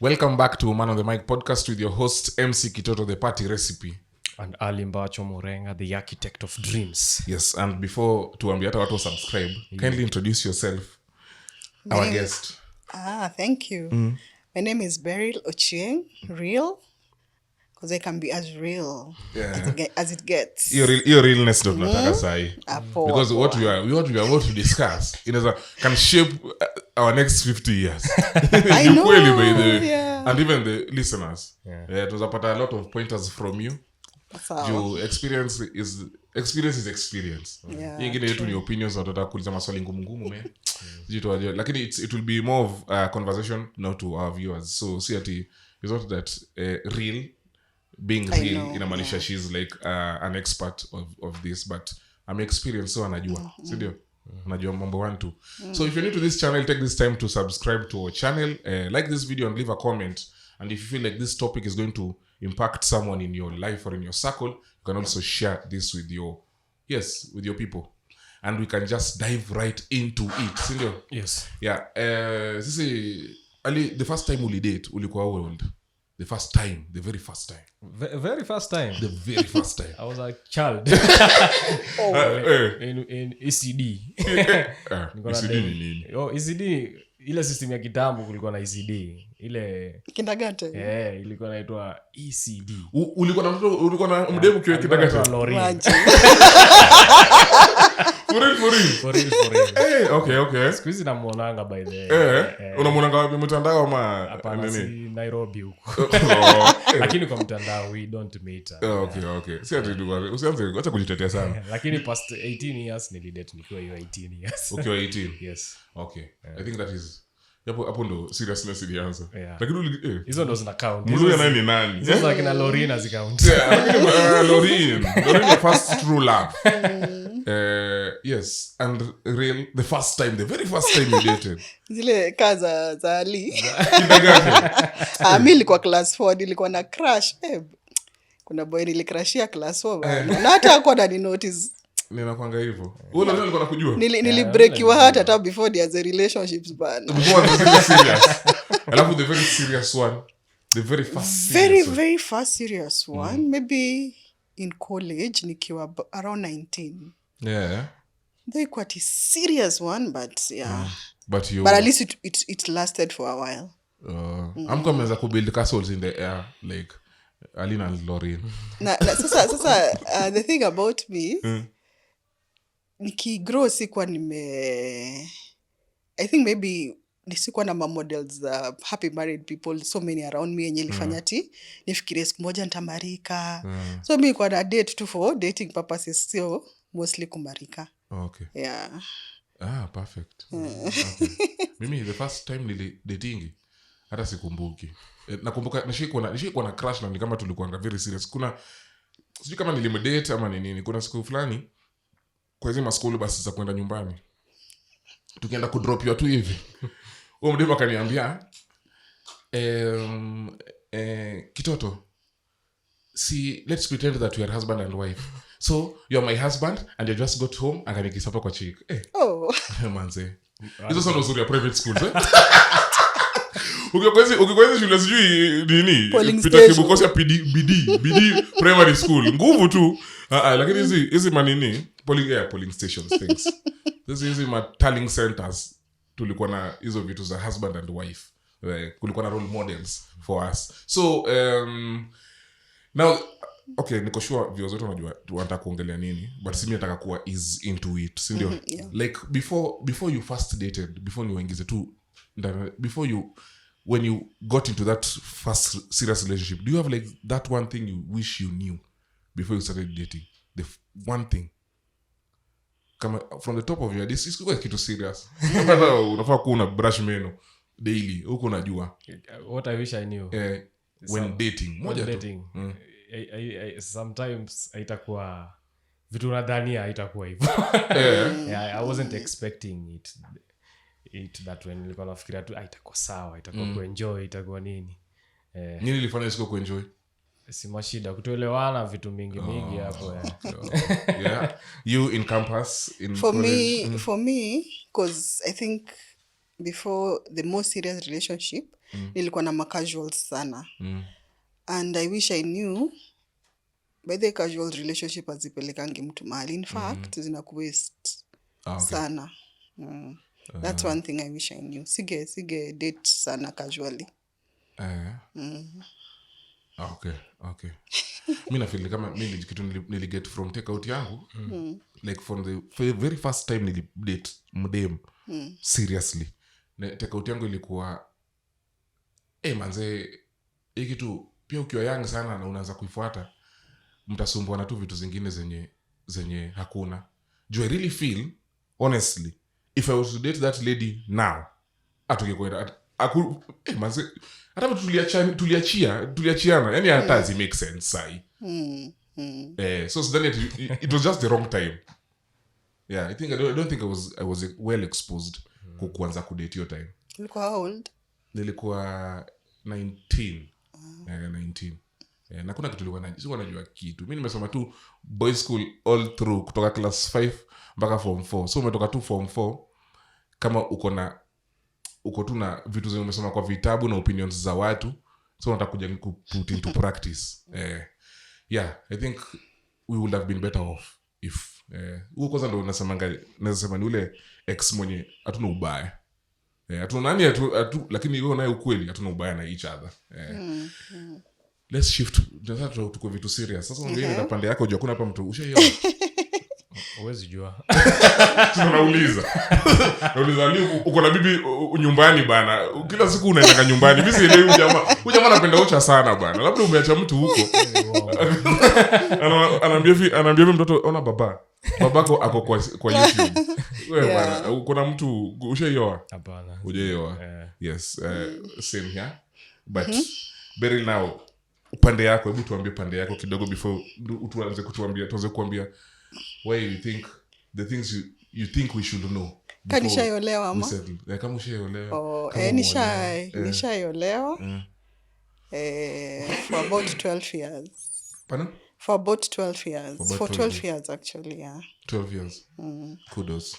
Welcome back to Man on the Mic podcast with your host MC Kitoto, the party recipe. And Ali Mbacho Morenga, the architect of dreams. Yes, and before tuambie hata watu subscribe, kindly introduce yourself, our guest. Thank you. My name is Beryl Ochieng, real, because I can be as real as it gets. Your realness don't nataka sahi. Because what we are about to discuss can shape our next 50 years. I know. By the way. Yeah. And even the listeners. Tuzapata a lot of pointers from you. Your experience is experience. Ingine yetu ni opinions na tutaka kuuliza maswali ngumu man. Lakini it will be more of a conversation now to our viewers. So see ati is not that real being real inamaanisha she's like an expert of this, but I'm experienced, so anajua sindio anajua mambo 1 2. So if you're new to this channel, take this time to subscribe to our channel, like this video and leave a comment. And if you feel like this topic is going to impact someone in your life or in your circle, you can also share this with your people, and we can just dive right into it sindio. Yes. Sisi Ali, the first time uli date ulikuwa how old? The very first time. The very first time. I was a child. In ECD. ECD ni nini? ECD, ile system ya kitambo kulikuwa na ECD. Ile kindergarten. Ilikuwa inaitwa ECD. Ulikuwa na mdemu kwa kindergarten. For real. Okay. Squeeze na muonanga by the way. Unamuonanga wapi, mtandao ama nini? Nairobi huko. Lakini kwa mtandao we don't meet. Okay. Si ati usianze acha kujitetea sana. Lakini past 18 years nilidate nikiwa hiyo 18 years. Okay, 18. Yes. Okay. I think that is hapo ndo seriousness ilianza. Lakini hizo ndo zina count. Mluya nani? Hizo za kina Lorina zikaunt. Lorina first true love. Yes, and real the very first time you dated. Zile kaza za Ali. Mimi nilikuwa class 4, nilikuwa na crush. Kuna boy nilicrushia class 4 bana. Na hata hakuwa na notice. Ninakwanga hivyo. Wewe ndio ulikuwa unakujua? Nilibreakiwa hata before the relationships bana. Before the serious. Alafu the very serious one. The very first very first serious one. Maybe in college nikiwa around 19. They quite a serious one, but But at least it lasted for a while. I'm coming as a build castles in the air, like Alina and Lorraine. Sasa the thing about me, nikigrow sikuwa I think maybe nisikuwa na models happy married people so many around me yenye ilifanya nifikirie siku moja nitamarika. So mimi kwa na date tu for dating purposes, sio mostly kumarika. Okay. Yeah. Perfect. Okay. Mimi the first time nili dating hata sikumbuki. Nakumbuka nishikuwa na crush na ni kama tulikuwa very serious. Kuna sijui kama nilimdate ama nini. Kuna siku fulani kwa hizo maskuli basi za kwenda nyumbani. Tukienda kudrop you tu hivi. Huyo mdemu akaniambia Kitoto, see, let's pretend that we are husband and wife. So you're my husband and you just got home and kanikisapa kwa cheek. Manze. Hizo sana uzuri ya private schools Ukikwezi shule sijui nini pita kibukosi ya BD primary school nguvu tu. Lakini hizi manini polling stations things. Hizi tallying centers tulikuwa na hizo vitu za husband and wife. Kulikuwa na role models for us. So now okay, niko sure viewers wetu wanajua tunataka kuongelea nini, but simi nataka kuwa is into it, si ndio? Like before you first dated, before you ingize tu when you got into that first serious relationship, do you have like that one thing you wish you knew before you started dating? The one thing kama from the top of your head, this is kitu serious. Unafaa kuwa una brush meno daily huko unajua. What I wish I knew when dating sometimes haitakuwa vitu unadhania haitakuwa hivyo. I wasn't expecting it that when nilikuwa nafikiria tu itakuwa sawa, itakuwa kuenjoy, itakuwa nini. Nini ilifanya siko kuenjoy? Si mashida kutoelewana vitu mingi hapo. You in campus in for me cause I think before the more serious relationship nilikuwa na casuals sana and I wish I knew by the casual relationship azipelekangi mtu mahali in fact zinakuwaste sana. That's one thing I wish I knew. Sige date sana casually. Okay. Mi nafeel kama mi kitu niliget from take out yangu like from the very first time nilidate mdem seriously. Take out yangu ilikuwa manze hii kitu pia ukiwa young sana na unaanza kuifuata mtasumbua na tu vitu zingine zenye hakuna. Do I really feel honestly if I was to date that lady now atukekwenda manze hata tuliachiana yani hata zi make sense sai. So then it was just the wrong time. I don't think I was well exposed kuanza kudate your time. Ulikuwa how old? Nilikuwa 19. 19. Na kuna kitu sikuwa najua kitu. Mimi nimesoma tu boys school all through kutoka class 5 mpaka form 4. So umetoka tu form 4 kama uko tu na vitu zenye umesoma kwa vitabu na opinions za watu, so unataka kuja put into practice. I think we would have been better off if kwanza ndo nasema ni ule ex mwenye hatuna ubaya. Hatuna nani lakini wewe naye ukweli hatuna ubaya na each other. Let's shift sasa tuko vitu serious. Sasa ongea na pande yako, hakuna hapa mtu ushaiona. Huwezi jua. Tunauliza leo uko na bibi nyumbani bana. Kila siku unaenda nyumbani. Mimi sielewi jamaa anapenda ocha sana bana. Labda umeacha mtu huko. Anaambia mtoto ona babako ako kwa YouTube. Wewe bana uko na mtu ushaioa? Hapana. Hujaioa? Yes, same here. But Beryl now upande yako, hebu tuambie pande yako kidogo before tuanze kuambia why you think the things you think we should know. Kanishayolewa ama? Kama ushayolewa. Nishayolewa. For about 12 years. Pardon? For about 12 years. For 12 years actually, yeah. 12 years. Kudos.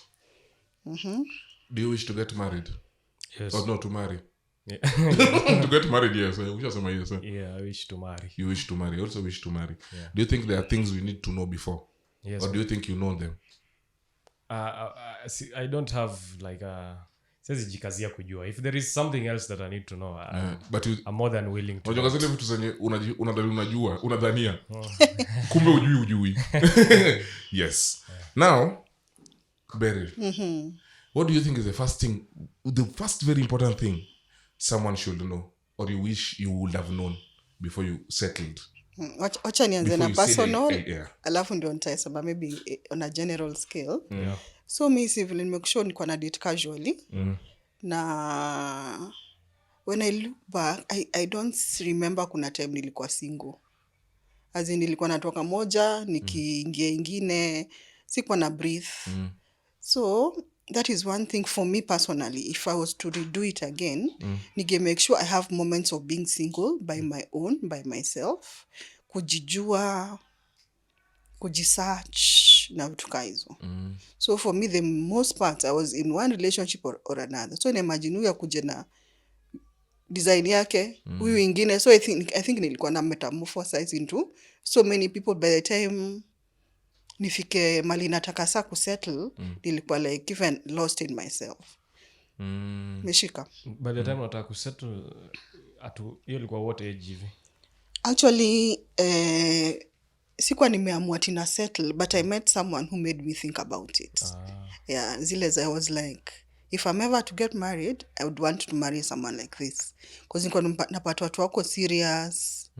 Do you wish to get married? Yes. Or not to marry? Yeah. To get married, yes. Yeah, I wish to marry. You wish to marry. Also wish to marry. Yeah. Do you think there are things we need to know before? Yes. Or do you think you know them? I don't have like siwezi jikazia kujua. If there is something else that I need to know, but I'm more than willing to. Unajua zile vitu zenye unadhania. Kumbe ujui. Yes. Now, Beryl. What do you think is the first very important thing someone should know or you wish you would have known before you settled? Wacha nianze na personal, alafu ndio nitasema maybe on a general scale. So me civil nimekushoni niko na date casually. Na when I look back, I don't remember kuna time nilikuwa single. As in nilikuwa natoka moja, nikiingia ingine, sikuwa na breathe. So that is one thing for me personally. If I was to redo it again, nige make sure I have moments of being single by my own, by myself. Kujijua, kujisearch, na vitu kama hizo. So for me, the most part, I was in one relationship or another. So imagine huyu akuje na design yake, huyu ingine. So I think nilikuwa na metamorphosize into so many people. By the time nifike mali nataka saa kusettle, nilikuwa like even lost in myself. Meshika. By the time nataka kusettle, hiyo ilikuwa what age hivi? Actually, sikuwa nimeamua tina settle, but I met someone who made me think about it. Yeah, zile I was like, if I'm ever to get married, I would want to marry someone like this. Because nilikuwa napata watu wako serious.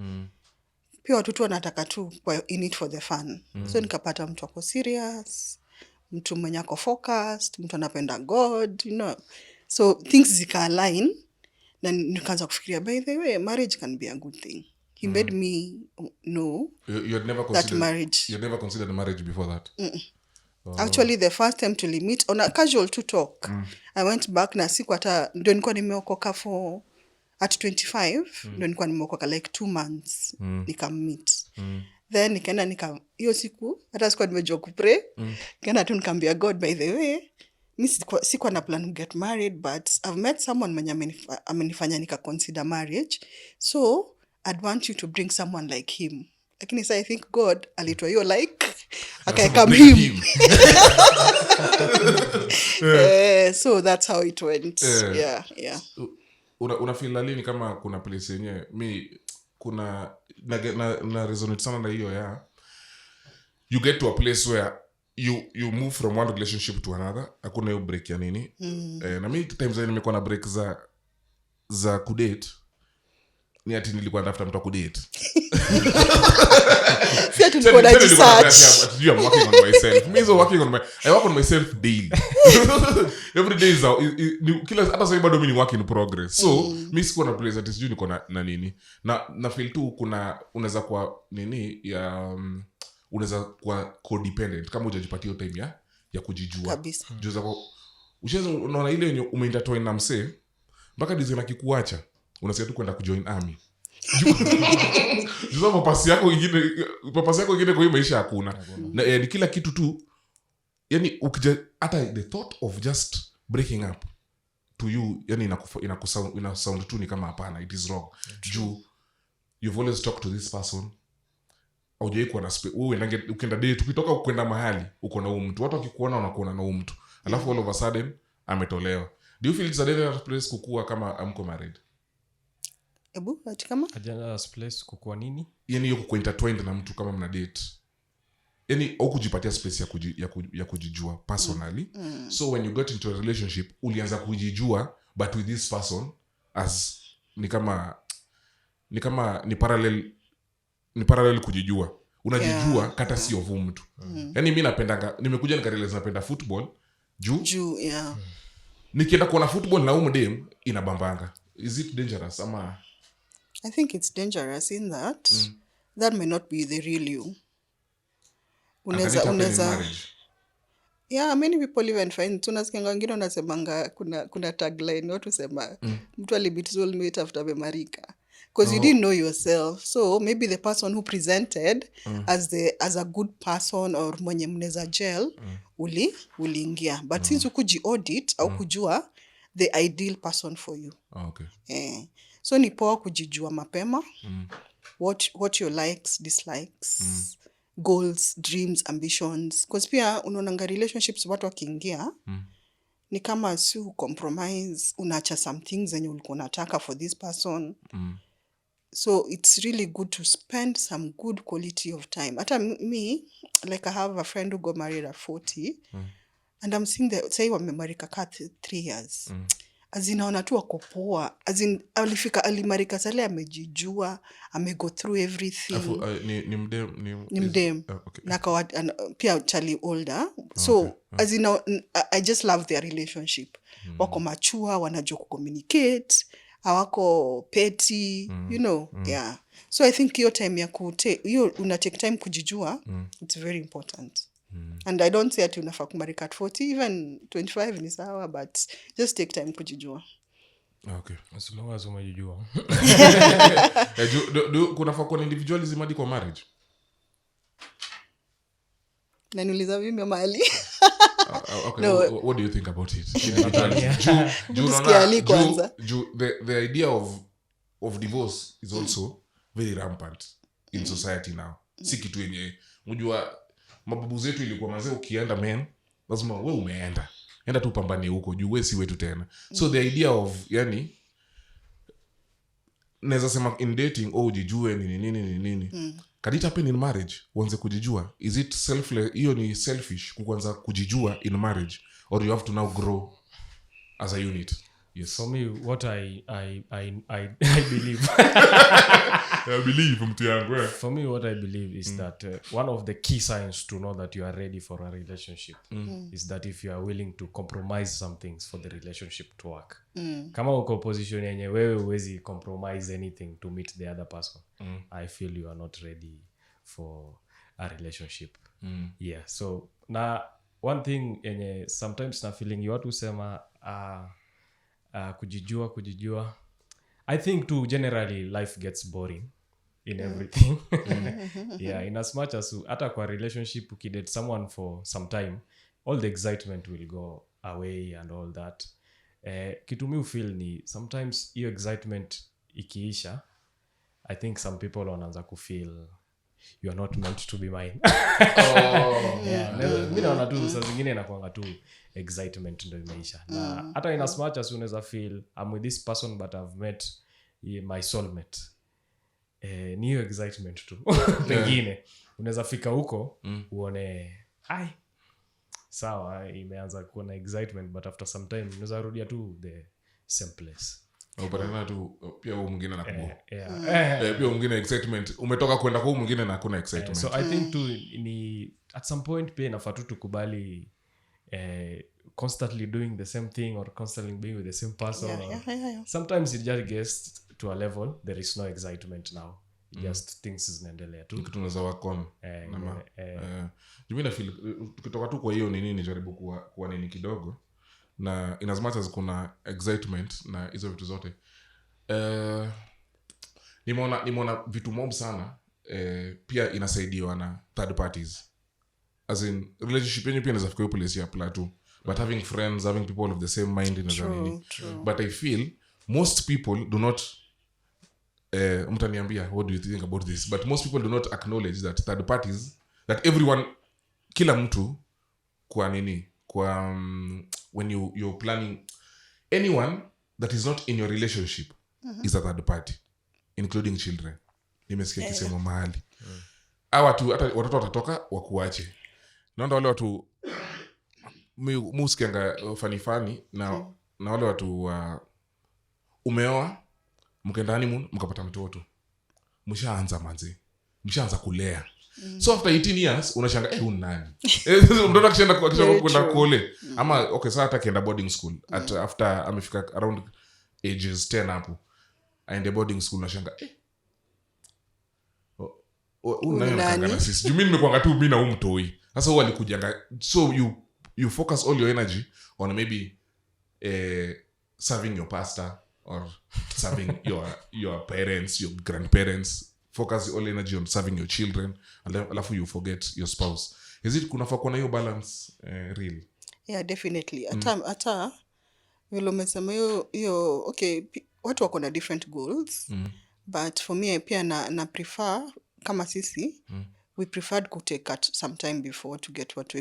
Pia watu wanataka tu in it for the fun. So nikapata mtu wako serious, mtu mwenye ako focused, mtu anapenda God, you know. So things zika align, na nikaanza kufikiria, by the way, marriage can be a good thing. He made me know that marriage. You had never considered marriage before that? Actually, the first time to meet on a casual to talk, I went back na siku hata ndio nilikuwa nimeokoka for at 25, ndio nilikuwa nimeokoka like 2 months, nikammeet. Then nikaenda hiyo siku hata sikuwa nimejua kupray. Nikaenda tu nikamwambia God, by the way, mi sikuwa na plan to get married, but I've met someone mwenye amenifanya nika consider marriage, so I'd want you to bring someone like him. Lakini I think God alitoa hiyo like akaekam him. So that's how it went. Yeah. Unafeel lini kama kuna place yenye mi kuna na resonate sana na hiyo ya you get to a place where you move from one relationship to another, hakuna hiyo break ya nini. Na mi times nimekuwa na break za kudate ni ati nilikuwa natafuta mtu wa kudate. Sasa tulikuwa na research. I'm working on myself. I work on myself daily. Every day is kila hata sasa bado mimi ni work in progress. So mimi siko na place at sijui niko na nini. Na feel tu kuna unaweza kwa nini ya unaweza kwa codependent kama hujajipatia time ya kujijua. Kabisa. Juza kwa unaona ile yenye umeintertwine na msee mpaka design akikuacha unasikia tu kwenda kujoin army. Juza papasi yako ingine kwa hii maisha hakuna. Na ni kila kitu tu yani ukija hata the thought of just breaking up to you yani ina sound tu ni kama hapana, it is wrong. You've always talked to this person. Haujai kuwa na wewe ukienda date ukitoka kwenda mahali uko na huyu mtu, watu wakikuona wanakuona na huyu mtu, alafu all of a sudden ametolewa. Do you feel it's a dangerous place kukua kama amko married? Ati kama a dangerous place kukua nini? Yani hiyo kuko intertwined na mtu kama mna date. Yani au kujipatia space ya kujijua personally. So when you got into a relationship ulianza kujijua but with this person as ni parallel kujijua. Unajijua kata si of mtu. Yani mimi nimekuja nikarealize napenda football juu nikienda kuona football na umdem inabambanga. Is it dangerous ama? I think it's dangerous in that that may not be the real you. Unaweza yeah, many people even find tunasikia wengine wanasemanga kuna tagline watu sema mtu alibit soulmate after bemarika. Because you didn't know yourself. So maybe the person who presented as a good person or mwenye mneza gel uliingia. But since ukuji audit au kujua the ideal person for you. Okay. So ni poa kujijua mapema. What your likes, dislikes, goals, dreams, ambitions. Because pia unaonanga relationships watu wakiingia ni kama si compromise, unaacha some things zenye ulikuwa unataka for this person. So it's really good to spend some good quality of time. Hata me, like I have a friend who got married at 40, and I'm seeing that say wamemarika ka 3 years. Azinaona tu wako poa. Alimarika sale amejijua, amego through everything. Ni mdem. Okay. Naka pia chali older. So I just love their relationship. Wako mature, wanajua communicate. Hawako petty, you know. Yeah. So I think your time ya una take time kujijua, it's very important. And I don't say ati unafaa kumarika at 40, even 25 ni sawa, but just take time kujijua. Okay. As long as umejijua. Kunafaa kuwa individualism hadi kwa marriage? Na niuliza mimi mahali. Okay. No. What do you think about it? The idea of divorce is also very rampant in society now. Si kitu yenye unajua mababu zetu ilikuwa manze ukienda men lazima wewe umeenda tu pambane huko juu wewe si wetu tena. So the idea of yani naweza sema in dating ujijue nini can it happen in marriage uanze kujijua? Is it selfless? Hiyo ni selfish kuanza kujijua in marriage, or you have to now grow as a unit? Yes. For me, what I believe I believe mtu yangu. For me, what I believe is that one of the key signs to know that you are ready for a relationship is that if you are willing to compromise some things for the relationship to work. Kama uko position yenye wewe huwezi compromise anything to meet the other person, I feel you are not ready for a relationship. Yeah. So na one thing yenye sometimes na feeling you watu husema kujijua. I think too generally life gets boring in everything. Yeah, in as much as hata kwa relationship ukidate someone for some time, all the excitement will go away and all that. Kitu mi feel ni sometimes hiyo excitement ikiisha, I think some people wanaanza kufeel you are not meant to be mine. Mi naona tu saa zingine inakuanga tu excitement ndo imeisha. Na hata in as much as unaweza feel I'm with this person but I've met my soulmate, ni hiyo excitement tu. Pengine unaweza fika huko uone sawa imeanza kuwa na excitement but after some time unaweza rudia tu the same place. Upatana tu pia huyu mwingine na kubo. Pia mwingine excitement umetoka kwenda kwa huyu mwingine na hakuna excitement. So I think tu ni at some point pia inafaa tu tukubali constantly doing the same thing or constantly being with the same person. Sometimes it just gets to a level there is no excitement now. Just things zinaendelea tu. Kitu tunaweza work on. Mimi na feel tukitoka tu kwa hiyo nini jaribu kuwa nini kidogo. Na in as much as kuna excitement na hizo vitu zote nimeona vitu mob sana pia inasaidiwa na third parties, as in relationship yenyewe pia inaweza fika hiyo place ya plateau, but having friends, having people of the same mind inaweza nini. But I feel most people do not mtaniambia what do you think about this, but most people do not acknowledge that third parties, that everyone, kila mtu kwa nini kwa when you're planning, anyone that is not in your relationship is a third party, including children. Nimesikia kisemo mahali watu hata watoto watatoka wakuache, naona wale watu musikianga fani na wale watu umeoa mkenda honeymoon mkapata mtoto, mshaanza kulea. So after 18 years unashanga huyu nani? Mtoto akishaenda kwenda kule ama okay sasa hata kienda boarding school after amefika around ages 10 hapo aende boarding school unashanga unayangana sisi mimi nimekuanga tu mimi na mtoi. Sasa huwa alikujanga, so you focus all your energy on maybe serving your pastor or serving your parents, your grandparents. Focus all energy on serving your children, alafu you forget your spouse. Is it kunafaa kuwa na hiyo balance real? Yeah, definitely. Ata vile umesema hiyo okay, watu wako na different goals, but for me pia na prefer kama sisi we preferred to take some time before to get what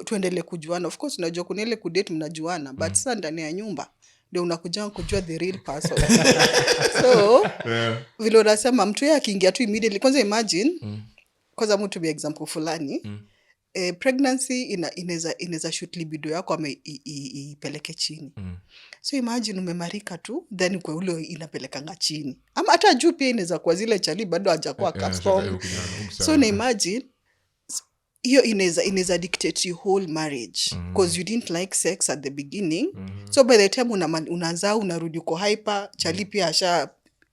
tuendelee kujuana. Of course unajua kuna ile kudate mnajuana, but sasa ndani ya nyumba ndio unakuja kujua the real person. So vile unasema mtu yeye akiingia tu immediately, kwanza imagine kwanza mtu be example fulani pregnancy inaweza shoot libido yako ama ipeleke chini. So imagine umemarika tu then kwa ule inapelekanga chini, ama hata juu pia inaweza kwa zile chali bado hajakuwa custom. So na imagine hiyo inaweza dictate your whole marriage because you didn't like sex at the beginning. So by the time unazaa unarudi uko hyper, chali pia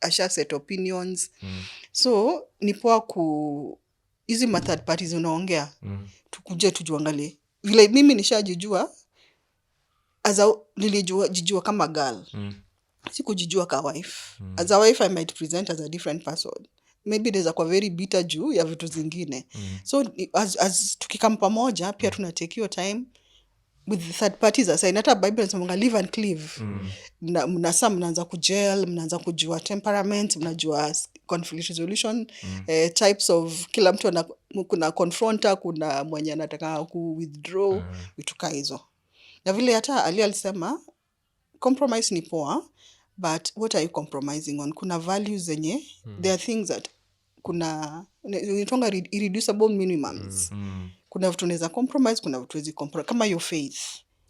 asha set opinions. So ni poa hizi third parties unaongea tukuje tujuangalie. Vile mimi nishajijua nilijua kama girl, sikujijua ka wife. As a wife I might present as a different person, maybe there's a very bitter juu ya vitu zingine. So as tukikam pamoja pia tunatake your time with the third parties aside. Hata Bible inasema live and cleave. Mnaanza kujel, mnaanza kujua temperament, mnajua conflict resolution, types of kila mtu kuna confronter, kuna mwenye anataka ku withdraw, vitu kama hizo. Na vile hata Ali alisema compromise ni poa, but what are you compromising on? Kuna values zenye there are things that kuna nitonga irreducible minimums. Kuna vitu unaweza compromise, kuna vitu huwezi compromise. Kama your faith,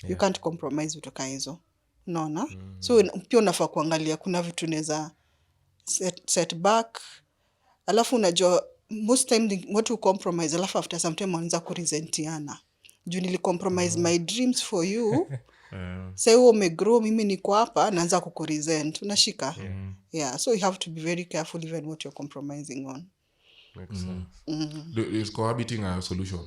you can't compromise vitu kama hizo. Unaona? So pia unafaa kuangalia kuna vitu unaweza set back. Alafu unajua most time watu compromise, alafu after some time wanaanza kuresentiana. Juu nili compromise my dreams for you. Sasa wewe umegrow, mimi niko hapa naanza kukuresent. Unashika? Yeah, so you have to be very careful even what you're compromising on. Makes sense. Is cohabiting a solution?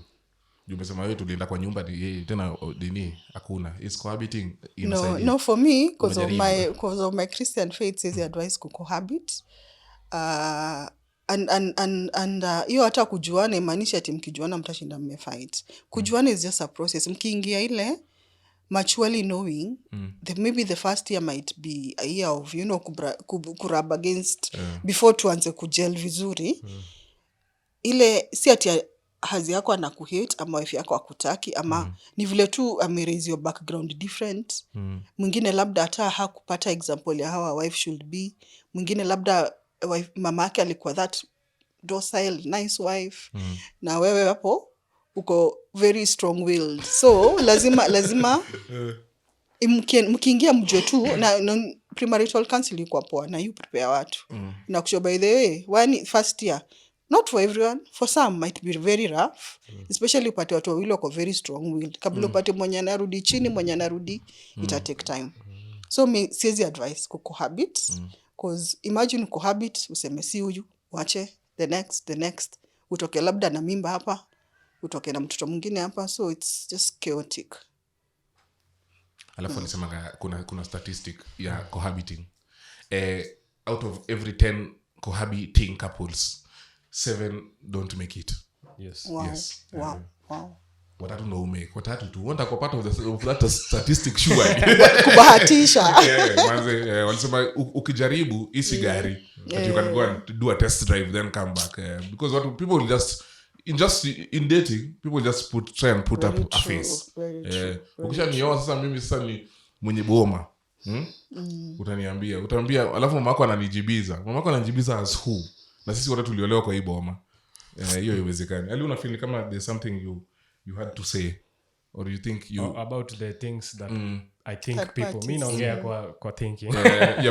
Umesema wewe tulienda kwa nyumba tena dini hakuna. Is cohabiting inside? No, for me because of my Christian faith says advice ku cohabit. And hiyo hata kujuana imaanisha ati mkijuana mtashinda mmefight. Kujuana is just a process. Mkiingia ile maturely knowing maybe the first year might be a year of kurab against before tuanze kujel vizuri ile si ati hazi yako anakuhate ama wife yako akutaki ama ni vile tu ameraise your background different. Mwingine labda hata hakupata example ya how a wife should be. Mwingine labda mama yake alikuwa that docile nice wife na wewe hapo uko very strong willed, so lazima mkiingia mjue tu na premarital counseling ilikuwa poa na you prepare watu na kusho by the way one first year not for everyone, for some might be very rough especially upate watu wawili wako very strong willed kabla upate mwenye anarudi chini mwenye anarudi ita take time. So siwezi advice kucohabit cause imagine cohabit useme si huyu wache the next utoke labda na mimba hapa utoke na mtoto mwingine hapa, so it's just chaotic. Alafu alisema kuna statistic ya cohabiting. Out of every 10 cohabiting couples 7 don't make it. Yes. Wow. Yes. Wow. Watatu ndo umake. Watatu tu. Wanta kwa part of that statistic sure. Kubahatisha. Manze walisema ukijaribu isi gari but you can go and do a test drive then come back because what people will just in dating people just try and put very up true, a face. Ukishanioa sasa mimi sasa ni mwenye boma. Utaniambia alafu mama yako ananijibiza as who? Na sisi wote tuliolewa kwa hii boma. Hiyo haiwezekani. Ali una feel kama there's something you had to say or you think you about the things that I think that people mimi naongea kwa thinking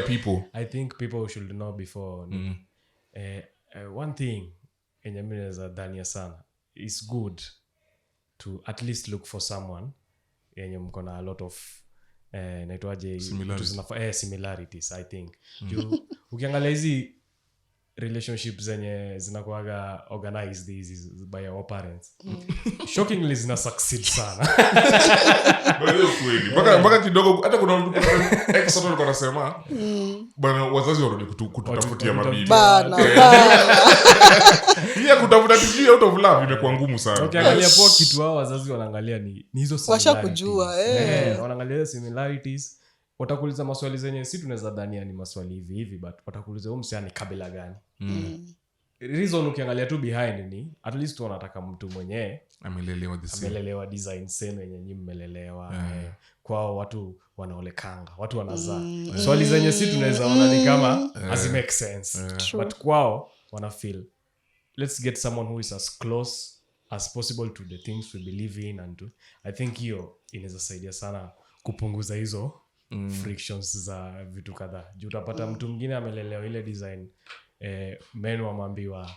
people I think people should know before one thing yenye mimi naweza dhania sana is good to at least look for someone yenye mko na a lot of naitwaje similarities I think. Ukiangalia hizi relationships zenye zinakuaga organized these by our parents shockingly zina succeed sana. Ndio kweli mpaka kidogo hata kuna mtu extra alikuwa anasema bwana wazazi warudi kutafutia mabibi bana pia kutafuta tijui out of love imekuwa ngumu sana. Ukiangalia poa kitu hao wazazi wanaangalia ni hizo similarities washakujua wanaangalia similarities. Watakuuliza maswali zenye si tunaweza dhania ni maswali hivi but watakuuliza huyu msichana ni kabila gani. Reason ukiangalia tu behind ni at least wanataka mtu mwenyewe amelelewa design same yenye nyinyi mmelelewa. Kwao watu wanaolekanga watu wanazaa swali zenye si tunaweza ona ni kama as make sense but kwao wana feel let's get someone who is as close as possible to the things we believe in and I think hiyo inaweza saidia sana kupunguza hizo frictions za vitu kadhaa. Juu utapata mtu mwingine amelelewa ile design men wamambiwa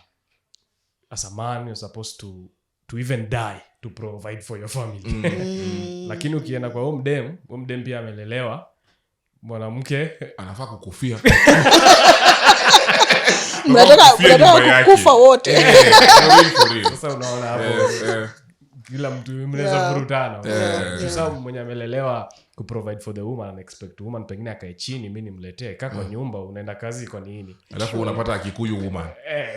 as a man you're supposed to even die to provide for your family. Lakini ukienda kwa mdem pia amelelewa mwanamke anafaa kukufia. Mnataka kukufa wote. Sasa unaona hapo kila mtu mnaweza vurutana. Sasa mwenye amelelewa ku provide for the woman and expect woman pengine akae chini mimi nimletee kwa nyumba unaenda kazi kwa nini? Alafu unapata akikuyu woman.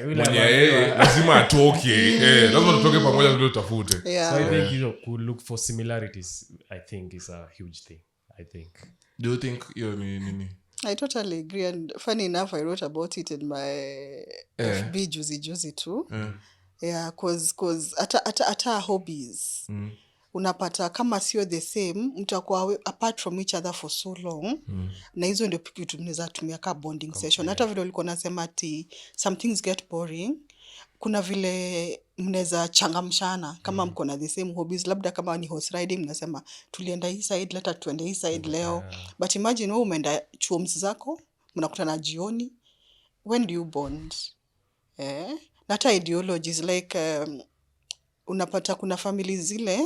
Mwenye lazima atoke. Lazima tutoke pamoja ndio tutafute. So I think you could look for similarities. I think is a huge thing. I think. Do you think you nini? I totally agree and funny enough I wrote about it in my FB juzi too. Yeah, cause ata hobbies. Unapata kama sio the same mtakuwa apart from each other for so long na hizo ndio kitu tunaweza tumia ka bonding session. Hata vile ulikuwa unasema ati some things get boring, kuna vile mnaweza changamshana kama mko na the same hobbies. Labda kama ni horse riding mnasema tulienda hii side leta tuende hii side leo but imagine wewe umeenda chuo zako mnakutana jioni, when do you bond? Hata ideologies like unapata kuna families zile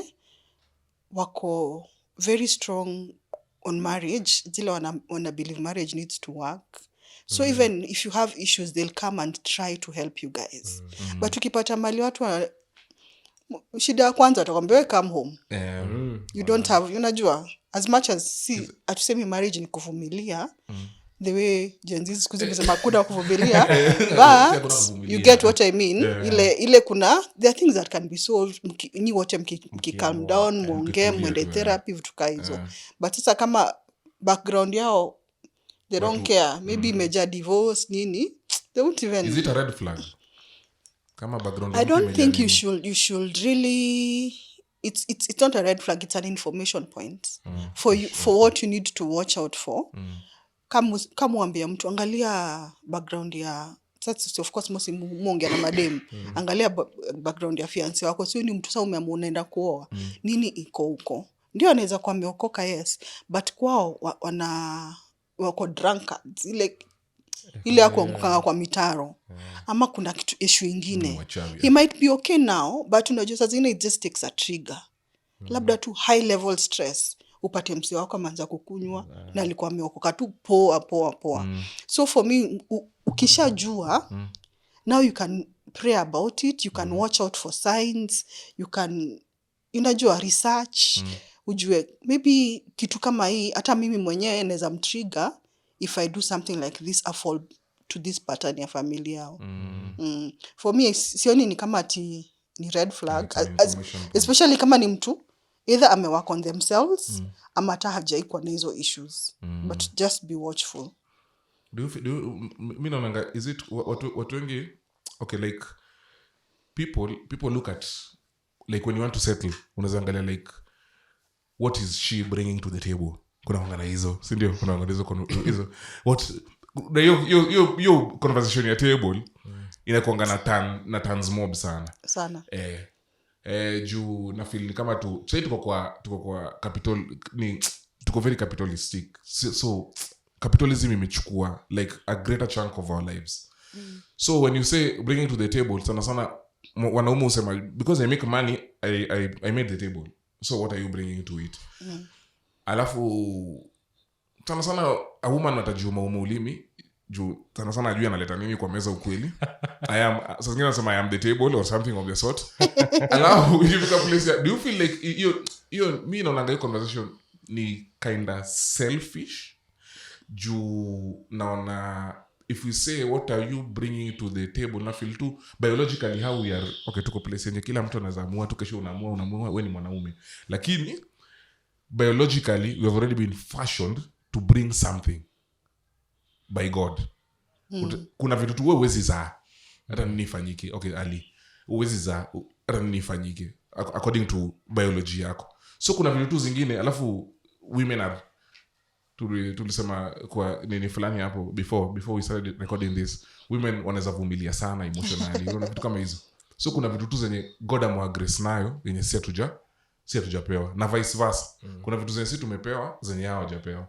wako very strong on marriage, zile wana believe marriage needs to work. So even if you have issues they'll come and try to help you guys. But ukipata mali watu shida ya kwanza atakwambia we come home. You don't have, unajua as much as atusemi marriage ni kuvumilia, the way Gen Z siku hizi kusema kuna kuvumilia, but you get what I mean. Ile kuna there are things that can be solved ni wote mki calm down, muongee, mwende therapy, vitu kama hizo. But sasa kama background yao they don't care, maybe imejaa divorce nini, they won't even. Is it a red flag? Kama background I don't think you should really. It's not a red flag, it's an information point for you, for what you need to watch out for. Kama uambia mtu angalia background ya, that's of course most muongea na madem, angalia background ya fiancé wako, sio ni mtu sasa umeenda kuoa, nini iko huko. Ndio anaweza kuwa ameokoka, yes, but kwao wako drunkards, ile ya kuanguka kwa mitaro, ama kuna kitu issue ingine. He might be okay now, but unajua sasa it just takes a trigger. Labda tu high level stress, upate msi wako ameanza kukunywa na alikuwa ameokoka tu poa. So for me, ukishajua, now you can pray about it, you can watch out for signs, you can unajua research, ujue maybe kitu kama hii hata mimi mwenyewe naweza mtrigger. If I do something like this, I fall to this pattern ya familia yao. For me, sioni ni kama ati ni red flag, especially kama ni mtu either amework on themselves ama hata hajaikuwa na hizo issues. But just be watchful. Mi naonanga, is it watu wengi, okay, like people look at, like when you want to settle, unaweza angalia like what is she bringing to the table. Kuna wangana hizo, si ndio? Kuna wangana hizo what na yo conversation ya table inakuanga na tons mob sana juu na feel kama tu sasa tuko kwa capital, ni tuko very capitalistic, so capitalism imechukua like a greater chunk of our lives. So when you say bringing to the table, sana wanaume usema because I make money, I made the table, so what are you bringing to it? Alafu sana a woman atajuma ulimi juu sana ajui analeta nini kwa meza ukweli. Sasa zingine nasema I am the table or something of the sort. Alafu ukifika place, do you feel like hiyo mimi naona hiyo conversation ni kinda selfish juu naona if we say what are you bringing to the table, na feel too biologically how we are, okay, tuko place yenye kila mtu anaweza amua tu, kesho unaamua wewe ni mwanaume, lakini biologically we have already been fashioned to bring something by God. Kuna vitu tu wewe huwezi zaa hata nini ifanyike. Okay, Ali, huwezi zaa hata nini ifanyike according to biology yako. So kuna vitu tu zingine, alafu women are, tulisema kwa nini fulani hapo before we started recording this, women wanaweza vumilia sana emotionally, unaona vitu kama hizo. So kuna vitu tu zenye God amewagrace nayo yenye si hatujapewa, na vice versa. Kuna vitu zenye si tumepewa zenye hao hawajapewa.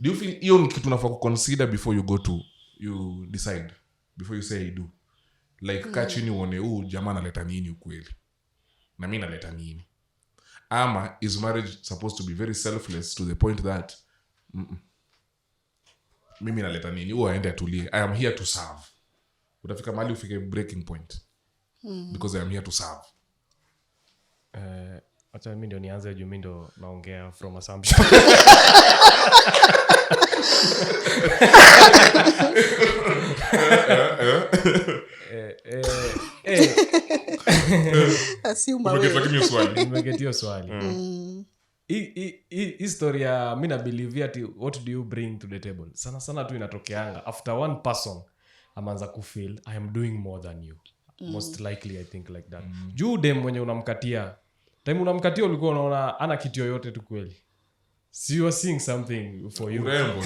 Do you feel hiyo ni kitu unafaa consider before you decide, before you say I do? Like kaa chini uone jamaa analeta nini ukweli na mimi naleta nini, ama is marriage supposed to be very selfless to the point that mimi naleta nini, aende atulie, I am here to serve. Utafika mahali ufike breaking point because I am here to serve. Acha mimi ndio nianze juu mimi ndo naongea from assumption. Nimegetia swali. Hii historia mimi na believe ati what do you bring to the table, sana tu inatokeanga after one person amanza kufeel I am doing more than you. Most likely I think like that. Juu dem mwenye unamkatia time unamkatia ulikuwa unaona ana kitu yoyote tu kweli, so you are seeing something for you. Urembo.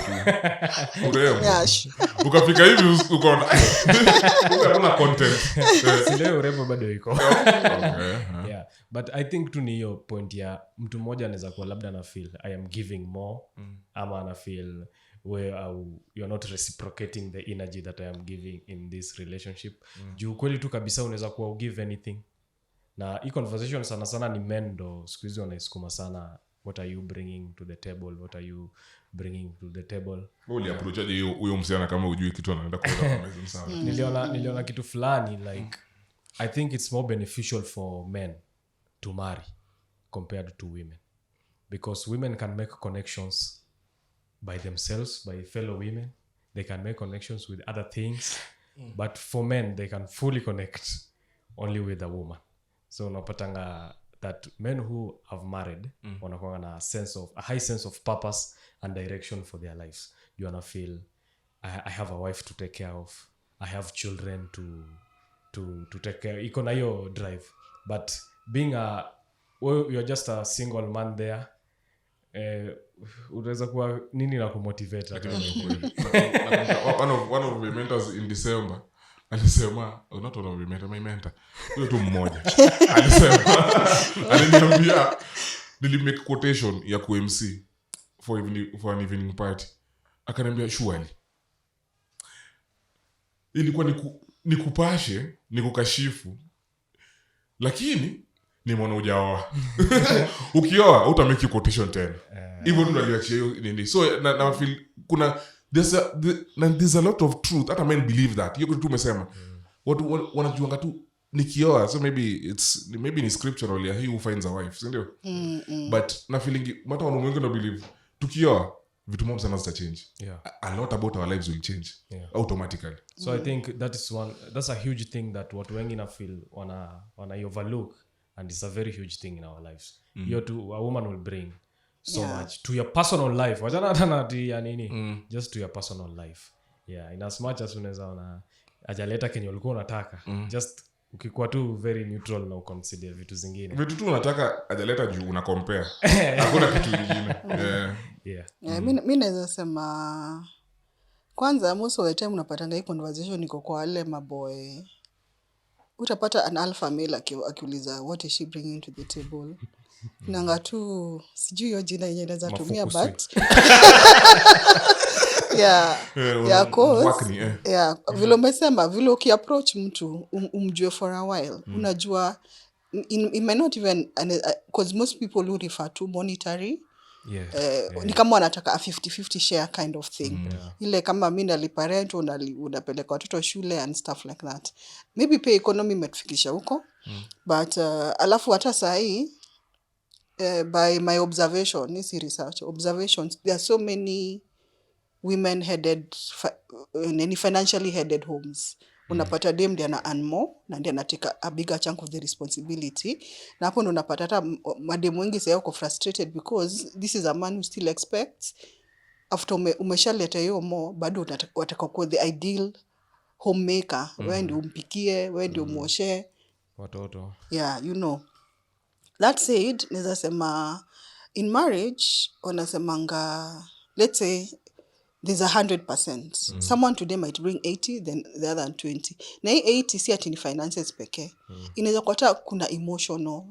Ukafika hivi ukaona kuna content. Sile urembo bado iko. Yeah, but I think tu ni hiyo point ya mtu mmoja anaweza kuwa labda na feel I am giving more, ama ana feel where you're not reciprocating the energy that I am giving in this relationship. Juu kweli tu kabisa unaweza kuwa give anything. Na hii conversation sana ni men ndo siku hizi wanaisukuma sana, what are you bringing to the table, what are you bringing to the table. Uliapproachaje huyo msichana kama hujui kitu anaenda kuweka kwa meza sana? Niliona kitu fulani like I think it's more beneficial for men to marry compared to women, because women can make connections by themselves, by fellow women, they can make connections with other things, but for men they can fully connect only with a woman. So unapatanga that men who have married wanakuwa na a high sense of purpose and direction for their lives. You wanna feel I have a wife to take care of, I have children to take care. Iko na hiyo drive. But being you're just a single man there, unaweza kuwa nini na kumotivate. One of my mentors in December alisema, not one of my mentor, my mentor, huyo tu mmoja alisema, aliniambia nilimake quotation ya ku-MC for an evening party, akaniambia surely ilikuwa nikupashe nikukashifu, lakini nimeona hujaoa. Ukioa utamake quotation tena hivyo ndo aliachia hiyo nini. So na feel kuna there's a lot of truth, hata men believe that. Hiyo kitu umesema watu wanajuanga tu nikioa, so maybe ni scriptural ya he who finds a wife, ndio. But na feeling hata wanaume wengi na believe tukioa vitu mob sana zita change. A lot about our lives will change automatically. So I think that's a huge thing that watu wengi na feel wana overlook, and it's a very huge thing in our lives. Hiyo tu a woman will bring so much to your personal life. Wajana hata na nini, just to your personal life. In as much as unaweza ona ajaleta kenye ulikuwa unataka, just ukikuwa tu very neutral na uconsider vitu zingine. Vitu tu unataka ajaleta juu una compare. Hakuna kitu kingine. Mimi naweza sema kwanza most of the time unapatanga hii conversation iko kwa wale maboy. Utapata an alpha male akiuliza what is she bringing to the table. Nanga tu sijui hiyo jina yenyewe naweza tumia but vile umesema vile ukiapproach mtu umjue for a while, unajua it may not even because most people who refer to monetary ni kama wanataka a 50-50 share kind of thing. Ile kama mimi nalipa rent, unapeleka watoto shule and stuff like that. Maybe pay economy imetufikisha huko, but alafu hata saa hii by my observations, there are so many women headed financially headed homes. Unapata dem ndiye ana earn more na ndiye anateka a bigger chunk of the responsibility, na hapo ndo unapata hata madem wengi sasa wako frustrated because this is a man who still expects after umeshaleta hiyo more bado wataka kuwa the ideal homemaker. Wewe ndio umpikie, wewe ndio muoshe watoto. That said, naweza sema in marriage wanasemanga, let's say there's 100%. Someone today might bring 80, then the other 20. Na hii 80 si ati ni finances pekee. Inaweza kuwa kuna emotional,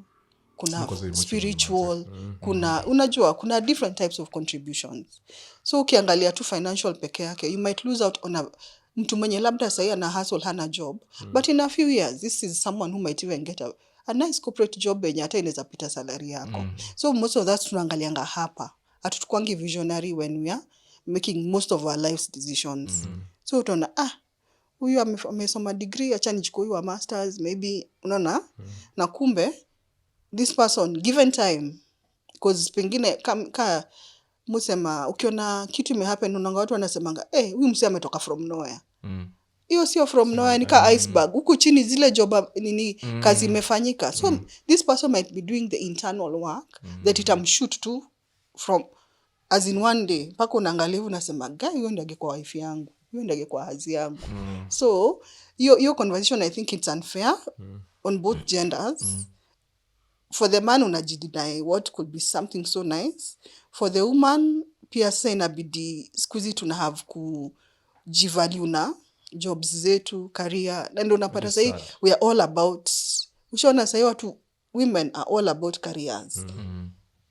kuna spiritual, kuna unajua kuna different types of contributions. So ukiangalia tu financial pekee yake, you might lose out on mtu mwenye labda sasa ana hustle hana job, but in a few years this is someone who might even get a nice corporate job yenye hata inaweza pita salary yako. So most of that tunaangalianga hapa. Hatutukwangi visionary when we are making most of our life's decisions. So utaona huyu amesoma degree, acha nichukue huyu wa masters maybe, unaona. Na kumbe this person given time, because pengine kama musema ukiona kitu imehappen unaanga watu wanasemanga huyu msee ametoka from nowhere. Hiyo sio from nowhere, ni ka iceberg. Huku chini zile job nini kazi imefanyika. So this person might be doing the internal work that itamshoot to from as in one day. Paka unaangalia unasema guy huyo ndiye angekuwa wife yangu, huyo ndiye angekuwa hazi yangu. So your conversation I think it's unfair on both genders. For the man unajidai what could be something so nice. For the woman pia sasa inabidi sikuzi tuna have kujivalue na jobs zetu, career. Na ndio unapata sasa we are all about, ushaona sasa watu women are all about careers.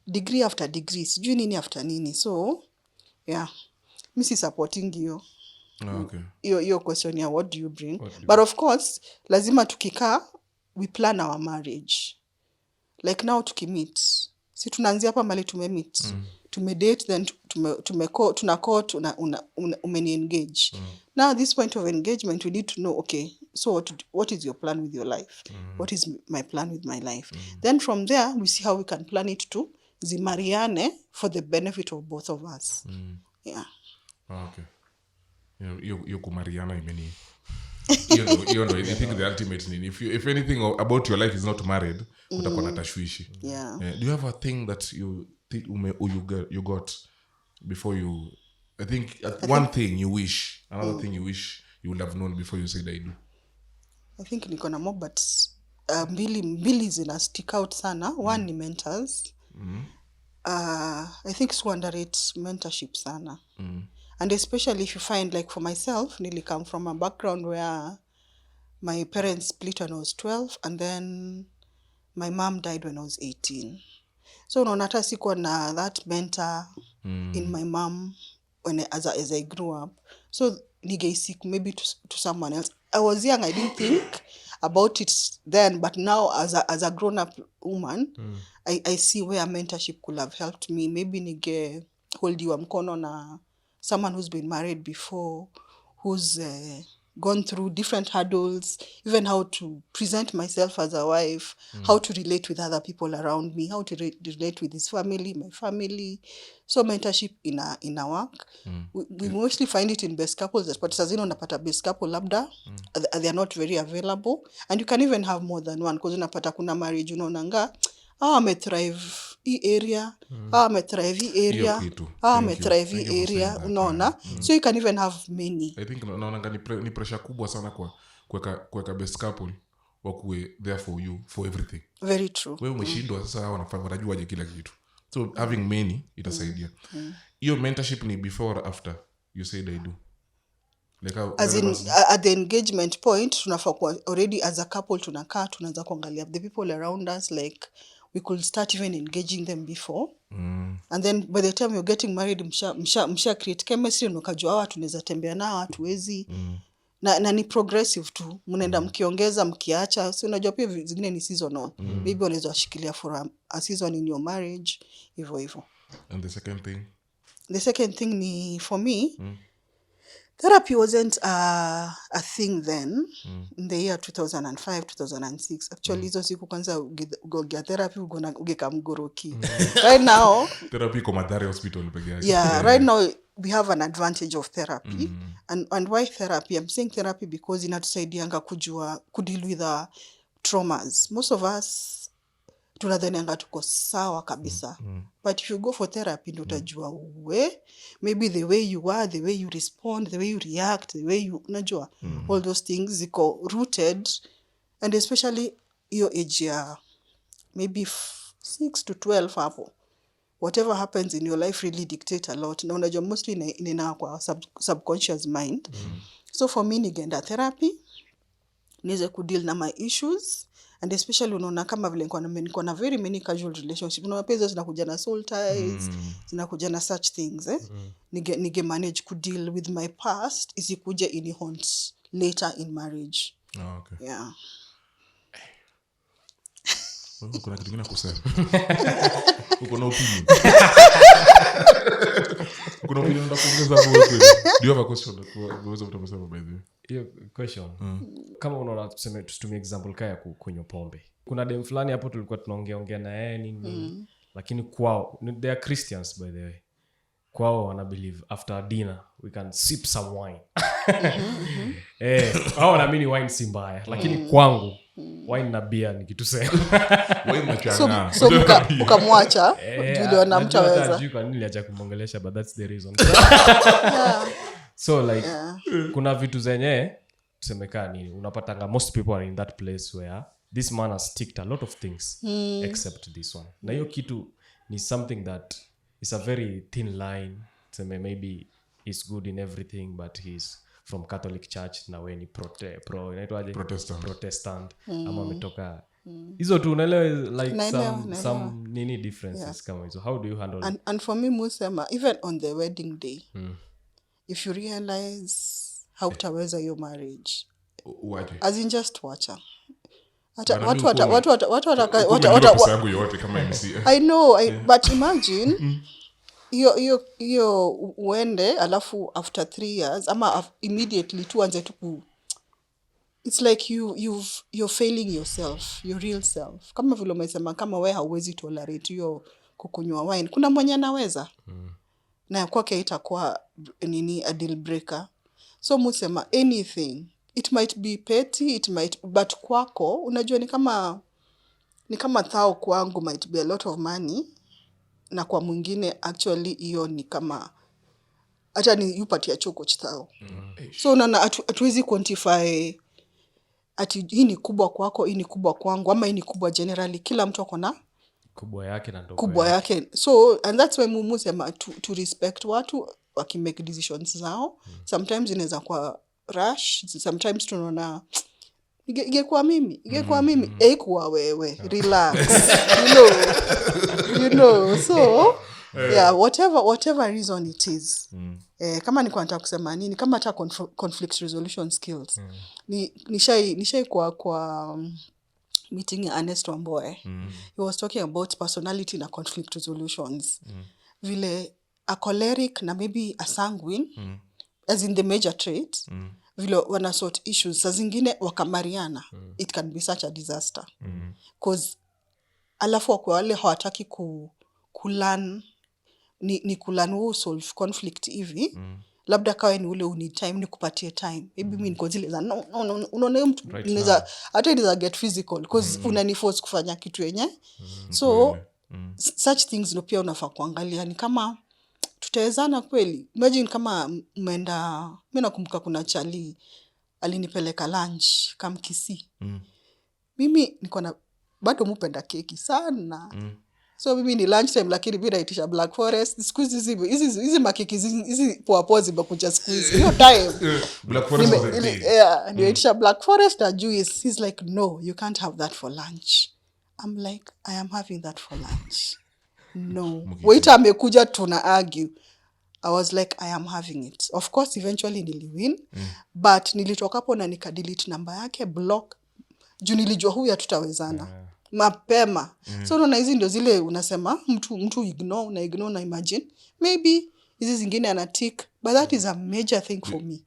Degree after degree, sijui nini after nini. So mimi si supporting hiyo. Your question ya what do you bring? But of course lazima tukikaa we plan our marriage. Like now tukimeet, si tunaanzia hapa mali tumemeet, tumedate, then umeni engage. Now this point of engagement we need to know, okay, so what is your plan with your life? What is my plan with my life? Then from there we see how we can plan it to zimariane for the benefit of both of us. Okay. hiyo kumariana imeni hiyo ndo I think the ultimate need. If anything about your life is not married, utakuwa na tashwishi. Do you have a thing that you think you got before you, I think one thing you wish, another thing you wish you would have known before you said I do? I think niko na more, but mbili zina stick out sana. One ni mentors. I think so underrate mentorship sana. And especially if you find, like for myself, nili come from a background where my parents split when I was 12 and then my mom died when I was 18. So unaona hata sikuwa na that mentor in my mom as I grew up. So nigeisik maybe to someone else. I was young, I didn't think about it then, but now as a grown up woman, I see where mentorship could have helped me. Maybe nige holdiwa mkono na someone who's been married before, who's gone through different hurdles, even how to present myself as a wife, how to relate with other people around me, how to relate with his family, my family. So mentorship in our work, we mostly find it in best couples, but sazino unapata best couple labda, they are not very available, and you can even have more than one, because unapata kuna marriage unaonanga thrive hii area, thrive hii area, thrive hii area, unaona. So you can even have many. I think naona ni pressure kubwa sana kwa kuweka best couple wakuwe there for you for everything. Very true. Wewe umeshindwa sasa, wanajua je kila kitu. So having many itasaidia. Hiyo mentorship ni before or after you said I do? Like as in at the engagement point tunafaa already as a couple tunakaa tunaanza kuangalia the people around us, like we could start even engaging them before. And then by the time you're getting married msha create chemistry, unakajua hawa tunaweza tembea nao, hatuwezi. Na ni progressive tu, mnaenda mkiongeza mkiacha. So unajua pia zingine ni seasonal. Maybe unaweza washikilia for a season in your marriage, hivyo. And the second thing ni for me, therapy wasn't a thing then, in the year 2005, 2006. Actually, hizo siku kwanza ugogea therapy ugeka mgoroki. Right now, therapy kwa Mathare Hospital peke yake. Yeah, right now we have an advantage of therapy. And why therapy? I'm saying therapy because inatusaidianga kudeal with traumas. Most of us tunadhanianga tuko sawa kabisa. But if you go for therapy, ndio utajua maybe the way you are, the way you respond, the way you react, the way you unajua all those things ziko rooted, and especially your age ya maybe 6 to 12 hapo. Whatever happens in your life really dictate a lot. Na unajua mostly nina kwa subconscious mind. So for me nigeenda therapy niweze kudeal na my issues. And especially unaona kama vile niko na very many casual relationships. Unaona pesa zinakuja na soul ties, zinakuja na such things. Nige manage to deal with my past isikuje ini haunts later in marriage. Okay. Yeah. Kuna kitu kingine kusema. Uko na opinion. Kuna opinion ndio kuongeza hapo. Do you have a question that utamsema by the way? Hiyo question. Kama unaona tuseme example kaya kunywa pombe. Kuna dem fulani hapo tulikuwa tunaongea na yeye nini. Lakini kwao they are Christians by the way. Kwao wana believe after dinner we can sip some wine. Hao wanaamini wine si mbaya, lakini kwangu wine na beer ni kitu sawa. Wine machanga. So ukamwacha ndio na mtaweza. Sijui kwa nini niliacha kumongelesha, but that's the reason. So like kuna vitu zenye tusemeka nini, unapatanga most people are in that place where this man has ticked a lot of things except this one. Na hiyo kitu ni something that is a very thin line. Maybe he's good in everything, but he's from Catholic Church na we ni Protestant. Ama ametoka hizo tu unaelewa, like some nini differences kama hizo. How do you handle it? And for me musema even on the wedding day, if you realize how utaweza your marriage, as in just wacha I know, but imagine hiyo uende alafu after 3 years ama immediately tuanze tu it's like you're failing yourself, your real self. Kama vile umesema kama wewe hauwezi tolerate hiyo kukunywa wine, kuna mwenye anaweza na kwake itakuwa nini a deal breaker. So musema anything, it might be petty, but kwako unajua ni kama thao kwangu might be a lot of money, na kwa mwingine actually hiyo ni kama hata ni yupatia choko chao. So unaona hatuwezi quantify ati hii ni kubwa kwako, hii ni kubwa kwangu, ama hii ni kubwa generally. Kila mtu ako na kubwa yake na ndogo kubwa yake. So and that's why mumu sema to respect watu wakimake decisions zao. Sometimes inaweza kwa rush, sometimes tunaona ingekuwa mimi haikuwa wewe, relax. you know so yeah, whatever reason it is. Kama nilikuwa nataka kusema nini, kama hata conflict resolution skills. Nishai kwa meeting ya Ernest Wamboe. He was talking about personality na conflict resolutions. Vile a choleric na maybe a sanguine, as in the major traits, vile wana sort issues. Sa zingine wakamariana, it can be such a disaster. Because alafu kwa wale hawataki kulan ni kulan who solve conflict hivi. Labda kawe ni ule uni time, ni kupatie time. Maybe mimi niko zile za no. Unaona mtu inaweza hata inaweza get physical because unaniforce kufanya kitu yenye. So such things ndio pia unafaa kuangalia, ni kama tutawezana kweli. Imagine kama mimi nakumbuka kuna chali alinipeleka lunch kama Kisii. Mimi niko na bado mpenda keki sana. So mimi ni lunch time lakini mimi naitisha Black Forest. Siku hizi makeki hizi poa zimekuja siku hizi. Hiyo time Black Forest naitisha Black Forest na juice. He's like, no, you can't have that for lunch. I'm like, I am having that for lunch. No. Waiter amekuja tuna argue. I was like, I am having it. Of course eventually niliwin, but nilitoka hapo na nikadelete namba yake, block. Juu nilijua huyu hatutawezana. Mapema. So unaona hizi ndio zile unasema mtu ignore na imagine maybe hizi zingine ana tick, but that is a major thing for me.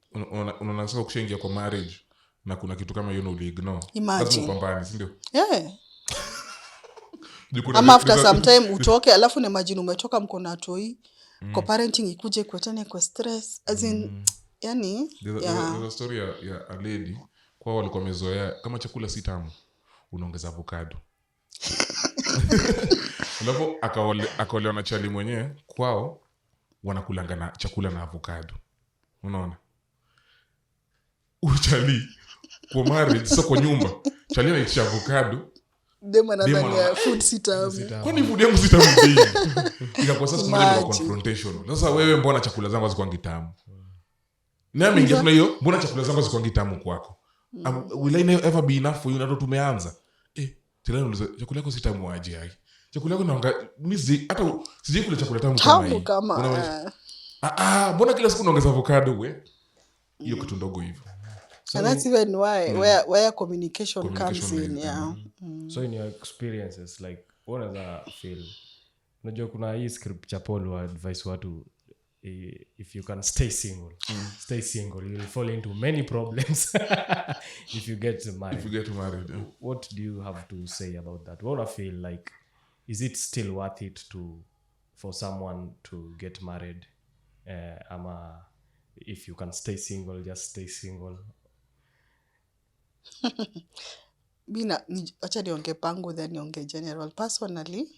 Unaona sasa ukishaingia kwa marriage na kuna kitu kama hiyo uli ignore, lazima upambane, si ndio? Ama after some time utoke, alafu na imagine umetoka mko na toi, kwa parenting ikuje kuetane kwa stress, as in yani there's a story ya a lady kwa walikuwa wamezoea kama chakula si tamu unaongeza avocado. Alafu akaolewa na chali mwenyewe kwao wanakulanga na chakula na avocado. Unaona? Uchali kwa marriage sasa kwa nyumba chali anaitisha avocado. Dema nadhani ya food sitamu. Kwani food yangu sitamu mbili? Ikakuwa sasa kuna confrontation. Sasa wewe mbona chakula zangu hazikuwa tamu? Nami ningesema hiyo, mbona chakula zangu hazikuwa tamu kwako? Will I never ever be enough for you? Ndio tumeanza. Chakula yako sitamu aje yake. Chakula yako naanga mimi hata sijui kula chakula tamu kama mbona kila siku naongeza avocado we? Hiyo kitu ndogo hivyo. And that's even why where communication comes in. So in your experiences, like what does that feel? Unajua kuna hii script cha Paul wa advice watu, if you can stay single, you will fall into many problems if you get married. What do you have to say about that? What I feel like, is it still worth it for someone to get married? If you can stay single, just stay single. Bina acha niongee pangu then niongee general. Personally,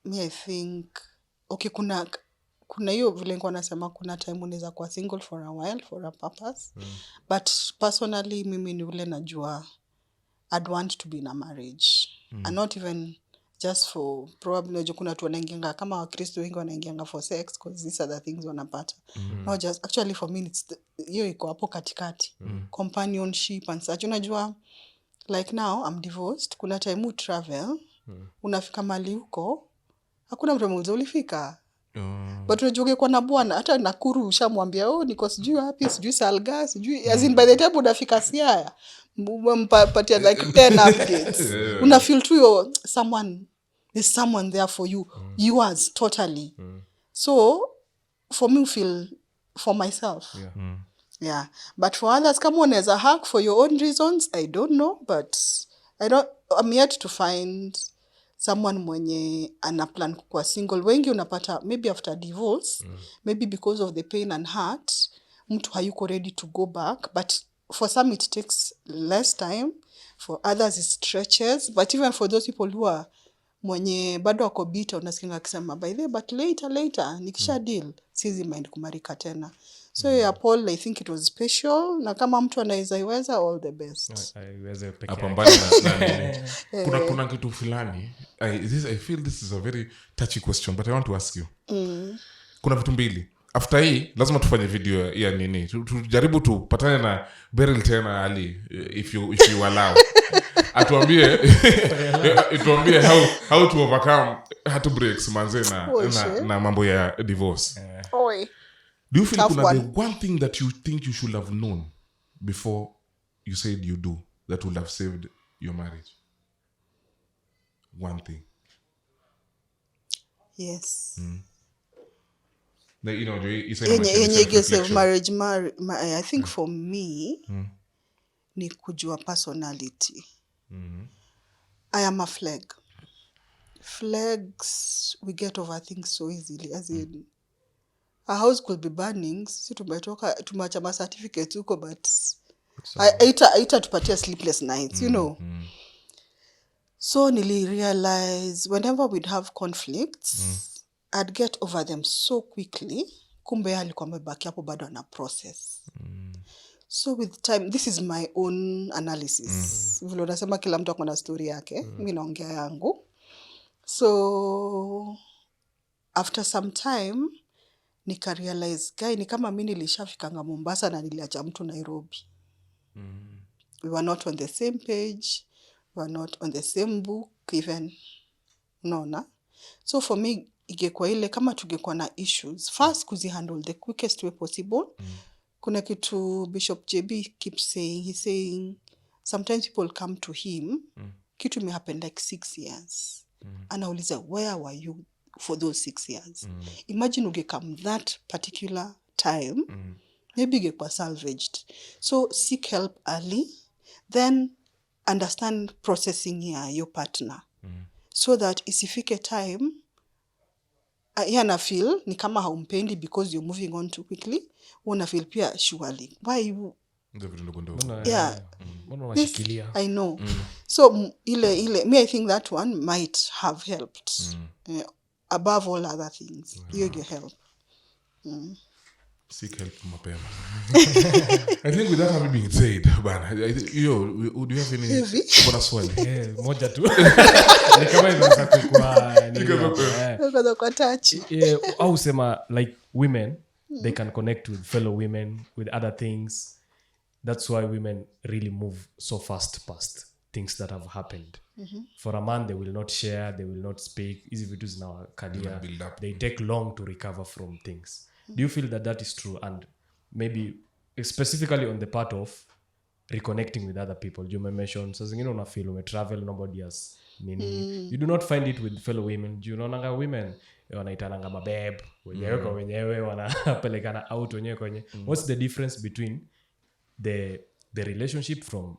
me I think okay, kuna hiyo vile nilikuwa nasema kuna time unaweza kuwa single for a while for a purpose. But personally mimi ni ule najua I'd want to be in a marriage. And not even just for probably kuna watu wanaingia kama Wakristo wengi wanaingia for sex because these are the things wanapata. Not just actually for me it's hiyo iko hapo katikati. Companionship and such. Unajua like now I'm divorced, kuna time you travel, unafika mali huko hakuna mtu mmoja ulifika. But unajua kwa na bwana hata Nakuru ushamwambia niko sijui wapi, sijui Salga, sijui as in by the time unafika Siaya mpatia like 10 updates. Una feel to there's someone there for you. Yours totally. So for me feel for myself. Yeah. But for others, come on as a hack for your own reasons, I don't know, but I'm yet to find someone mwenye ana plan kukua single. Wengi unapata maybe after divorce, maybe because of the pain and hurt, mtu hayuko ready to go back, but for some it takes less time, for others it stretches, but even for those people who are mwenye bado wako bitter, unasikia akisema by the way, but later nikisha deal sizi mind kumarika tena. So yeah, Paul, I think it was special, na kama mtu anaweza iweza, all the best. Iweze peke yake. Apambana na kuna kitu fulani. I feel this is a very touchy question, but I want to ask you. Kuna vitu mbili. After hii lazima tufanye video ya nini. Tujaribu tupatane na Beryl tena Ali, if you allow. Atuambie how to overcome heartbreaks manze na mambo ya divorce. Oi. Do you feel kuna the one thing that you think you should have known before you said you do that would have saved your marriage? One thing. Yes. You know, you say save marriage. I think for me, ni kujua personality. I am a flag. Flags, we get over things so easily. As in, a house could be burning. Sisi tumeacha ma certificates huko, but aita tupatia sleepless nights, you know. So nili realize whenever we'd have conflicts, I'd get over them so quickly. Kumbe alikuwa amebaki hapo bado ana process. So with time, this is my own analysis. Vile unasema kila mtu akona story yake, mimi naongea yangu. So after some time nika realize guy ni kama mimi nilishafikanga Mombasa na niliacha mtu Nairobi. We were not on the same page, we were not on the same book even. Unaona? So for me ingekuwa ile kama tungekuwa na issues, first kuzihandle the quickest way possible. Kuna kitu Bishop JB keeps saying, he's saying sometimes people come to him, kitu may happen like 6 years. Anauliza, where were you for those 6 years? Imagine ungekam that particular time, maybe ungekuwa salvaged. So seek help early, then understand processing your partner. So that isifike time, yana feel ni kama haumpendi because you're moving on too quickly. Una feel pia surely. Why you? Yeah. This, I know. So me I think that one might have helped. Above all other things. You get help. Seek help mapema. I think with that having been said, bana, do you have any bona swali? Moja tu. Ni kama inaweza kukua kwa touch. Au sema like women, they can connect with fellow women with other things. That's why women really move so fast past things that have happened. For a man, they will not share, they will not speak. Easy videos now career, they take long to recover from things. Do you feel that is true? And maybe specifically on the part of reconnecting with other people, you may mention, so zingine una feel ume travel, nobody has meaning. You do not find it with fellow women. Do you know nanga women wanaitananga mabeb wenyewe kwa wenyewe wanapelekana out wenyewe kwenye. What's the difference between the relationship from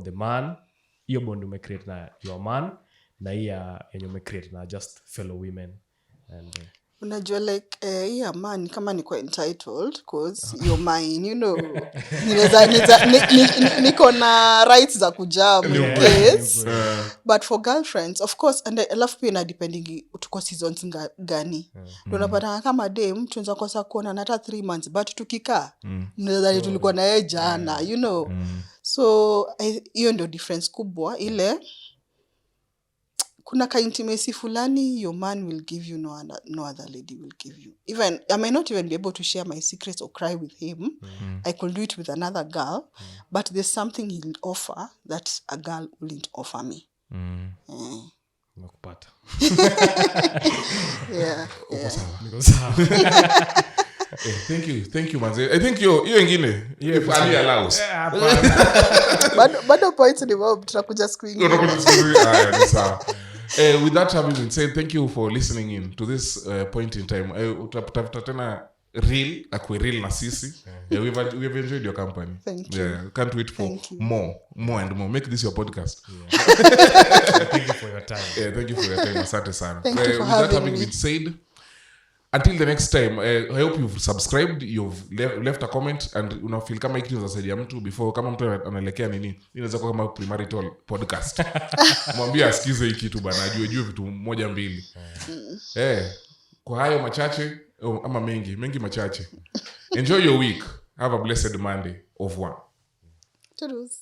the man, hiyo bond ume create na your man, na hiya yenye ume create na just fellow women? And unajua like yeah man kama niko entitled cause you're mine, you know. Niko na rights za kujam yes. But for girlfriends of course, and I love pia depending tuko seasons gani. Tunapata kama dem tunaweza kosa kuona hata 3 months but tukikaa tunaweza tulikuwa na yeye jana, you know. So hiyo ndio difference kubwa ile. Kuna ka intimacy fulani your man will give you, no other lady will give you. Even I may not even be able to share my secrets or cry with him. I could do it with another girl, but there's something he'll offer that a girl wouldn't offer me. Nakupata. Yeah. Thank you manze. I think you wengine if Ali allows. Bado points ni mob tutakuja screen. With that having been said, thank you for listening in to this point in time. Utapata tena real na sisi. We've enjoyed your company. Thank you. Can't wait for more and more. Make this your podcast. Thank you for your time. Thank you for your time. Asante sana. Thank you for with that having me. been said, until the next time, I hope you've subscribed, you've left a comment, and unafeel kama hiki tunasaidia mtu before kama mtu anaelekea nini inaweza kuwa kama premarital podcast. Mwambie asikize hiki tu bana, ajue vitu moja mbili. Kwa hayo machache ama mengi machache. Enjoy your week. Have a blessed Monday of one. Toodles.